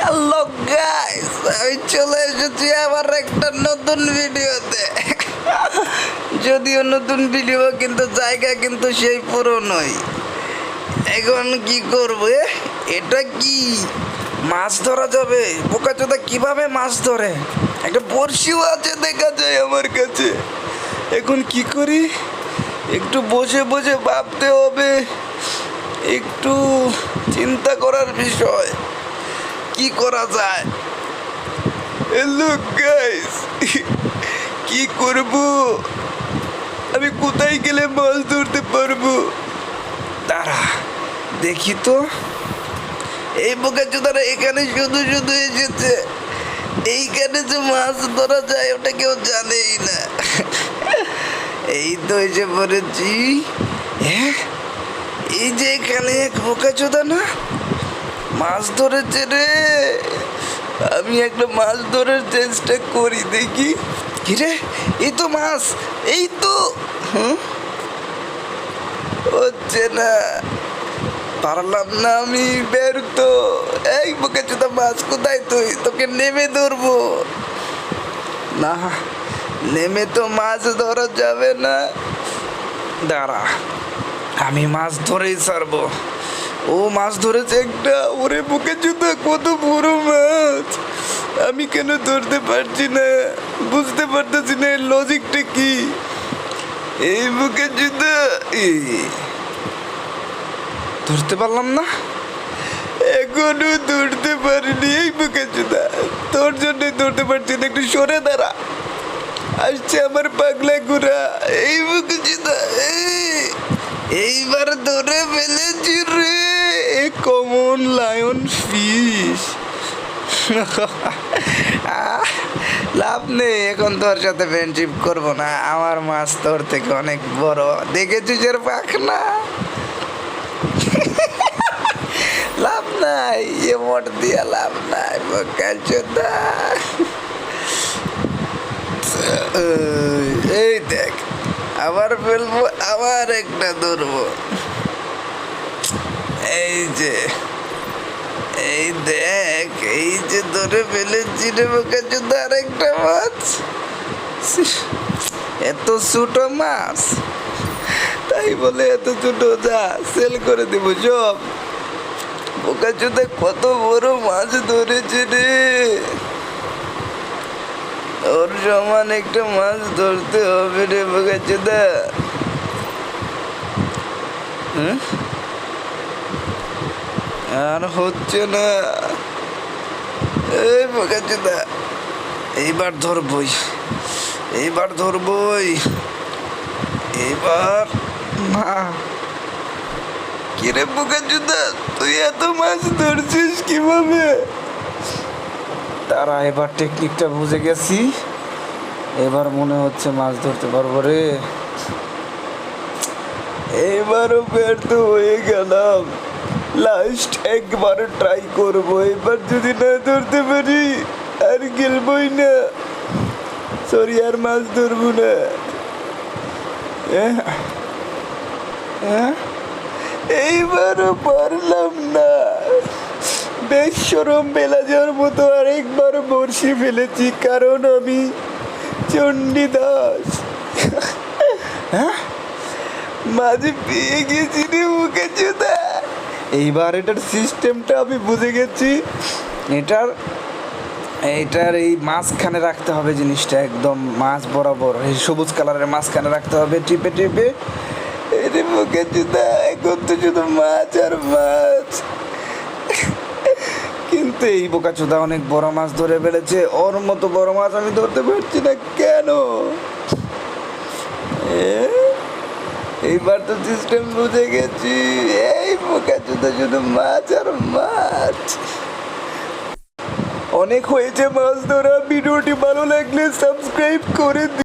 Hello guys, আমি চলে এসেছি আবার একটা নতুন ভিডিওতে। যদিও নতুন ভিডিও, কিন্তু জায়গা কিন্তু সেই পুরনোই। এখন কি করবে? এটা কি মাছ ধরা যাবে? বোকাচোদা কিভাবে মাছ ধরে? একটা বড়শিও আছে দেখা যায় আমার কাছে। এখন কি করি? একটু বসে বসে ভাবতে হবে, একটু চিন্তা করার বিষয়। কি করা যায়? হ্যালো গাইস, কি করব? আমি কোথায় গেলে মাছ ধরতে পারবো? দাঁড়া দেখি তো। এই বোকাচোদারা এখানে শুধু শুধু এসেছে। এইখানে যে মাছ ধরা যায় ওটা কেউ জানেই না। এই তো এসে পড়েছি। হ্যাঁ, এই যে এখানে এক বোকাচোদা না মাছ ধরেছে রে। আমি একটা মাছ ধরার চেষ্টা করি, দেখি। কিরে, এই তো মাছ, এই তো। হচ্ছে না, পারলাম না আমি বের তো। এই বোকাচোদা, মাছ কোথায় তুই? তোকে নেমে ধরবো না, নেমে তো মাছ ধরা যাবে না। দাঁড়া, আমি মাছ ধরেই ছাড়বো। ও মাছ ধরেছে একটা। ওরে বোকাচোদা, কত বড় মাছ! আমি কেন ধরতে পারছি না? বুঝতে পারতেছি না এর লজিকটা কি। এই বোকাচোদা, ধরতে পারলাম না, এখনো ধরতে পারিনি। এই বোকাচোদা, তোর জন্য ধরতে পারছি না। একটু সরে দাঁড়া, আসছে আমার পাগলা ঘোড়া। এই বোকাচোদা, এইবার ধরে ফেলেছি রে, কমন লায়ন ফিশ। লাভ নেই, এখন তোর সাথে ফ্রেন্ডশিপ করবো না। আমার মাছ তোর থেকে অনেক বড়। দেখেছিস এর পাখনা? লাভ নাই, এ মোট দিয়া লাভ নাই বোকাচোদা। এই দেখ, আবার ফেলবো, আবার একটা ধরবো। এই যে, এই দেখ, এই যে ধরে ফেলেছি রে বোকাচোদা আরেকটা মাছ। এত ছোট মাছ, তাই বলে এত ছোট? যা, সেল করে দিব সব। বোকাচোদা কত বড় মাছ ধরেছে রে। ওর সমান একটা মাছ ধরতে হবে রে বোকাচোদা। আর হচ্ছে না। এই বোকাচোদা, এইবার ধরবই, এইবার ধরবই, এইবার না। কিরে বোকাচোদা, তুই এত মাছ ধরছিস কিভাবে? তারা এবার টেকনিকটা বুঝে গেছি। এবার মনে হচ্ছে মাছ ধরতে পারবো রে। এবারও ব্যর্থ হয়ে গেলাম। লাস্ট একবার ট্রাই করবো। এবার যদি না ধরতে পারি আর গেলবই না। সরি, আর মাছ ধরবো না। এইবারও পারলাম না। বেশ সরম বেলা যাওয়ার মতো আরেকবার বড়শি ফেলেছি, কারণ আমি চণ্ডীদাস। মাঝে পেয়ে গেছি রে বোকাচোদা। এইবার এটার সিস্টেমটা আমি বুঝে গেছি। এইটার এই মাঝখানে রাখতে হবে জিনিসটা, একদম মাছ বরাবর। এই সবুজ কালারের মাঝখানে রাখতে হবে, টিপে টিপে। এই বোকাচোদা, এখন তো শুধু মাছ আর মাছ। কিন্তু এই বোকাচোদা অনেক বড় মাছ ধরে ফেলেছে। ওর মতো বড় মাছ আমি ধরতে পারছি না কেন? এইবার তো সিস্টেম বুঝে গেছি। এই বোকাচোদা, শুধু মাছ আর মাছ। অনেক হয়েছে মাছ ধরা। ভিডিওটি ভালো লাগলে সাবস্ক্রাইব করে